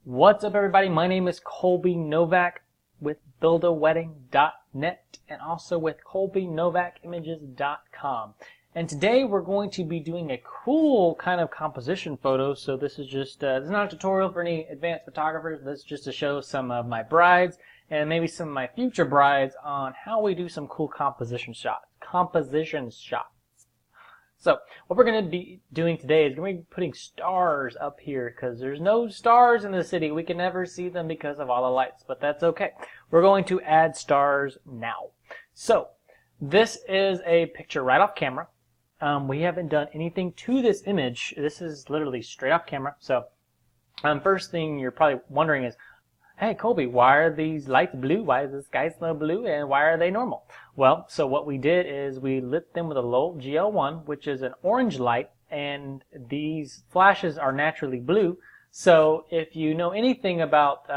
What's up, everybody? My name is Colby Novak with BuildAWedding.net, and also with ColbyNovakImages.com. And today we're going to be doing a cool kind of composition photo. So this is just this is not a tutorial for any advanced photographers. This is just to show some of my brides and maybe some of my future brides on how we do some cool composition shots. So what we're going to be doing today is going to be putting stars up here because there's no stars in the city. We can never see them because of all the lights, but that's okay. We're going to add stars now. So this is a picture right off camera. We haven't done anything to this image. This is literally straight off camera. So first thing you're probably wondering is, hey, Colby, why are these lights blue? Why is the sky so blue? And why are they normal? Well, so what we did is we lit them with a Lowell GL1, which is an orange light, and these flashes are naturally blue. So if you know anything about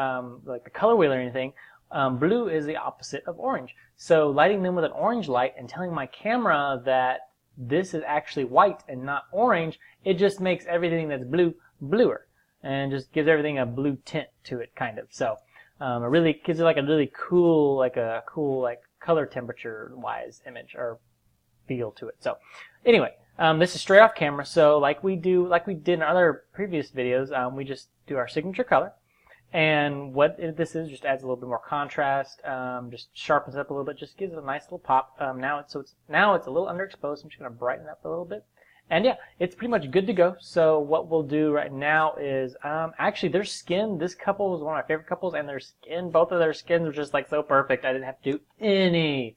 like the color wheel or anything, blue is the opposite of orange. So lighting them with an orange light and telling my camera that this is actually white and not orange, it just makes everything that's blue bluer, and just gives everything a blue tint to it, kind of. So it really gives it like a really cool, color temperature wise image or feel to it. So anyway, this is straight off camera. So like we did in other previous videos, we just do our signature color. And what this is, just adds a little bit more contrast, just sharpens it up a little bit, just gives it a nice little pop. Now it's a little underexposed. I'm just going to brighten it up a little bit. And yeah, it's pretty much good to go. So what we'll do right now is, actually their skin, this couple was one of my favorite couples, and their skin, both of their skins were just like so perfect. I didn't have to do any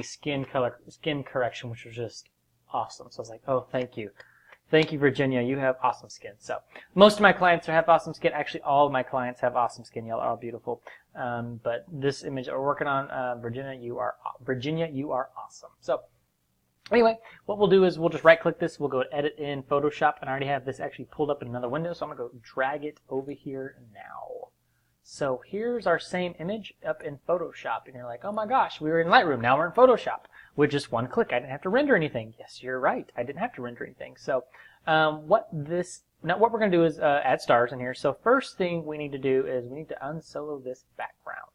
skin correction, which was just awesome. So I was like, oh, thank you. Thank you, Virginia. You have awesome skin. So most of my clients have awesome skin. Actually, all of my clients have awesome skin. Y'all are all beautiful. But this image that we're working on, Virginia, you are awesome. So anyway, what we'll do is we'll just right-click this. We'll go to Edit in Photoshop, and I already have this actually pulled up in another window, so I'm going to go drag it over here now. So here's our same image up in Photoshop, and you're like, oh my gosh, we were in Lightroom, now we're in Photoshop. With just one click, I didn't have to render anything. Yes, you're right, I didn't have to render anything. So what we're going to do is add stars in here. So first thing we need to do is we need to unsolo this background.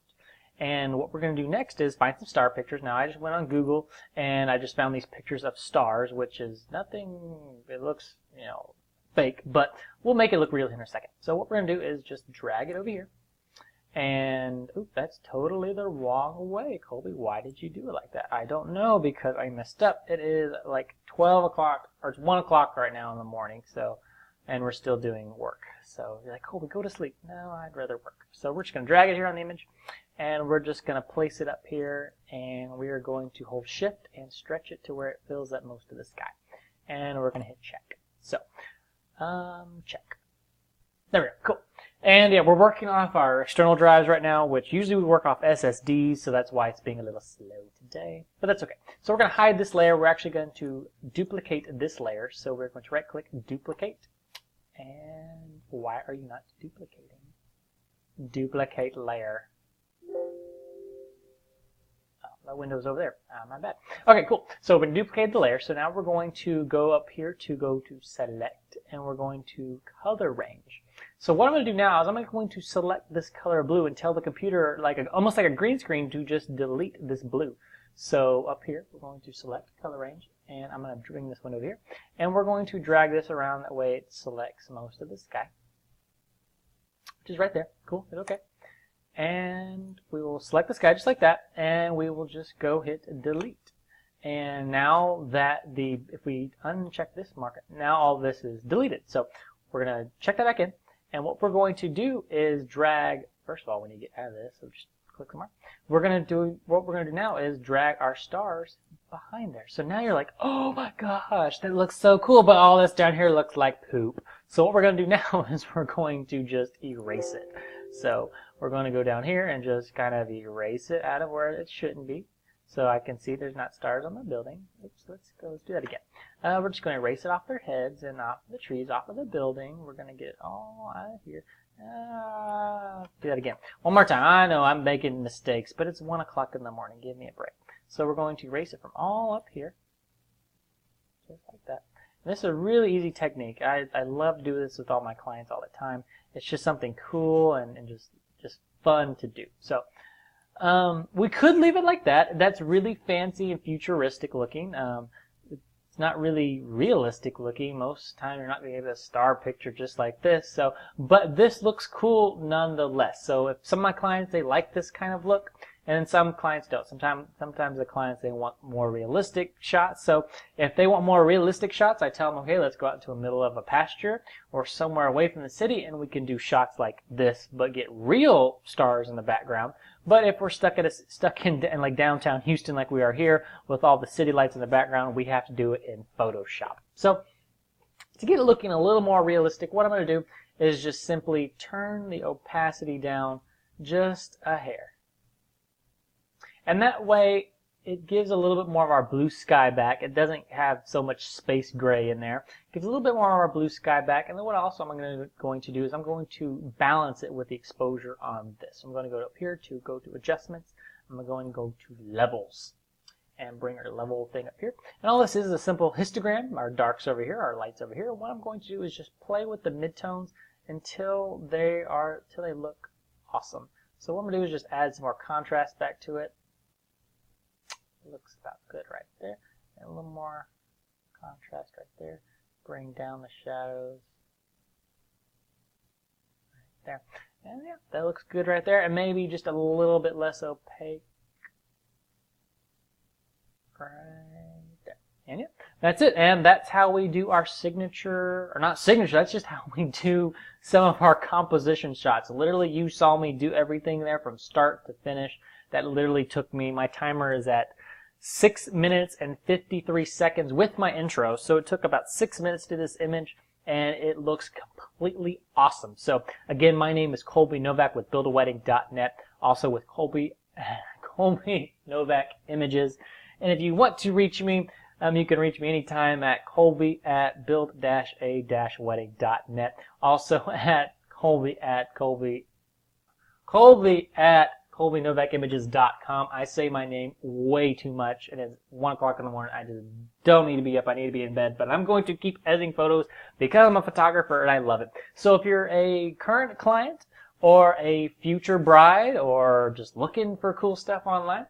And what we're going to do next is find some star pictures. Now I just went on Google and I just found these pictures of stars, which is nothing, it looks, fake, but we'll make it look real in a second. So what we're going to do is just drag it over here. And, oops, that's totally the wrong way, Colby. Why did you do it like that? I don't know, because I messed up. It is like 12 o'clock, or it's 1 o'clock right now in the morning, so, and we're still doing work. So you're like, Colby, go to sleep. No, I'd rather work. So we're just going to drag it here on the image, and we're just going to place it up here, and we are going to hold Shift and stretch it to where it fills up most of the sky. And we're going to hit check. So, check. There we go. Cool. And yeah, we're working off our external drives right now, which usually we work off SSDs, so that's why it's being a little slow today. But that's okay. So we're going to hide this layer. We're actually going to duplicate this layer. So we're going to right-click, duplicate. And why are you not duplicating? Duplicate layer. Oh, that window's over there. My bad. Okay, cool. So we're going to duplicate the layer. So now we're going to go up here to go to select, and we're going to color range. So what I'm going to do now is I'm going to select this color blue and tell the computer, almost like a green screen, to just delete this blue. So up here, we're going to select color range, and I'm going to bring this window here, and we're going to drag this around. That way it selects most of the sky, which is right there. Cool. It's okay. And we will select the sky just like that, and we will just go hit delete. And now that if we uncheck this marker, now all this is deleted. So we're going to check that back in. And what we're going to do is drag, first of all, when you get out of this, so just click the mark. What we're going to do now is drag our stars behind there. So now you're like, oh my gosh, that looks so cool, but all this down here looks like poop. So what we're going to do now is we're going to just erase it. So we're going to go down here and just kind of erase it out of where it shouldn't be. So I can see there's not stars on the building. Oops, let's do that again. We're just going to erase it off their heads and off the trees, off of the building. We're going to get it all out of here. Do that again. One more time. I know I'm making mistakes, but it's 1 o'clock in the morning. Give me a break. So we're going to erase it from all up here, just like that. And this is a really easy technique. I love to do this with all my clients all the time. It's just something cool and just fun to do. So we could leave it like that. That's really fancy and futuristic looking. It's not really realistic looking. Most time you're not going to get a star picture just like this. So, but this looks cool nonetheless. So if some of my clients, they like this kind of look, and then some clients don't. Sometimes the clients, they want more realistic shots. So if they want more realistic shots, I tell them, okay, let's go out into the middle of a pasture or somewhere away from the city, and we can do shots like this, but get real stars in the background. But if we're stuck in like downtown Houston, like we are here, with all the city lights in the background, we have to do it in Photoshop. So to get it looking a little more realistic, what I'm going to do is just simply turn the opacity down just a hair. And that way, it gives a little bit more of our blue sky back. It doesn't have so much space gray in there. It gives a little bit more of our blue sky back. And then what also I'm going to do is I'm going to balance it with the exposure on this. I'm going to go up here to go to adjustments. I'm going to go to levels and bring our level thing up here. And all this is a simple histogram. Our darks over here, our lights over here. What I'm going to do is just play with the midtones until they look awesome. So what I'm going to do is just add some more contrast back to it. Looks about good right there. And a little more contrast right there. Bring down the shadows right there. And yeah, that looks good right there. And maybe just a little bit less opaque right there. And yeah, that's it. And that's how we do our signature, or not signature, that's just how we do some of our composition shots. Literally, you saw me do everything there from start to finish. That literally took me, my timer is at 6 minutes and 53 seconds with my intro. So it took about 6 minutes to do this image, and it looks completely awesome. So again, my name is Colby Novak with buildawedding.net, also with Colby Novak Images. And if you want to reach me, you can reach me anytime at colby@build-a-wedding.net. Also at colby at colbynovakimages.com. I say my name way too much, and it's 1 o'clock in the morning. I just don't need to be up. I need to be in bed. But I'm going to keep editing photos because I'm a photographer and I love it. So if you're a current client or a future bride or just looking for cool stuff online,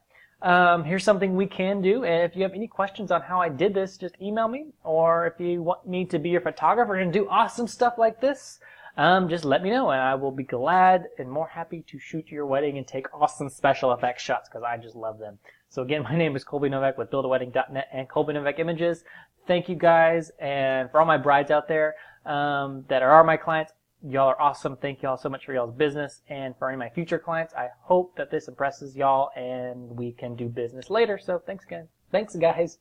here's something we can do. And if you have any questions on how I did this, just email me. Or if you want me to be your photographer and do awesome stuff like this, just let me know, and I will be glad and more happy to shoot your wedding and take awesome special effects shots because I just love them. So again, my name is Colby Novak with buildawedding.net and Colby Novak Images. Thank you guys, and for all my brides out there that are my clients, y'all are awesome. Thank y'all so much for y'all's business, and for any of my future clients, I hope that this impresses y'all and we can do business later. So thanks again. Thanks, guys.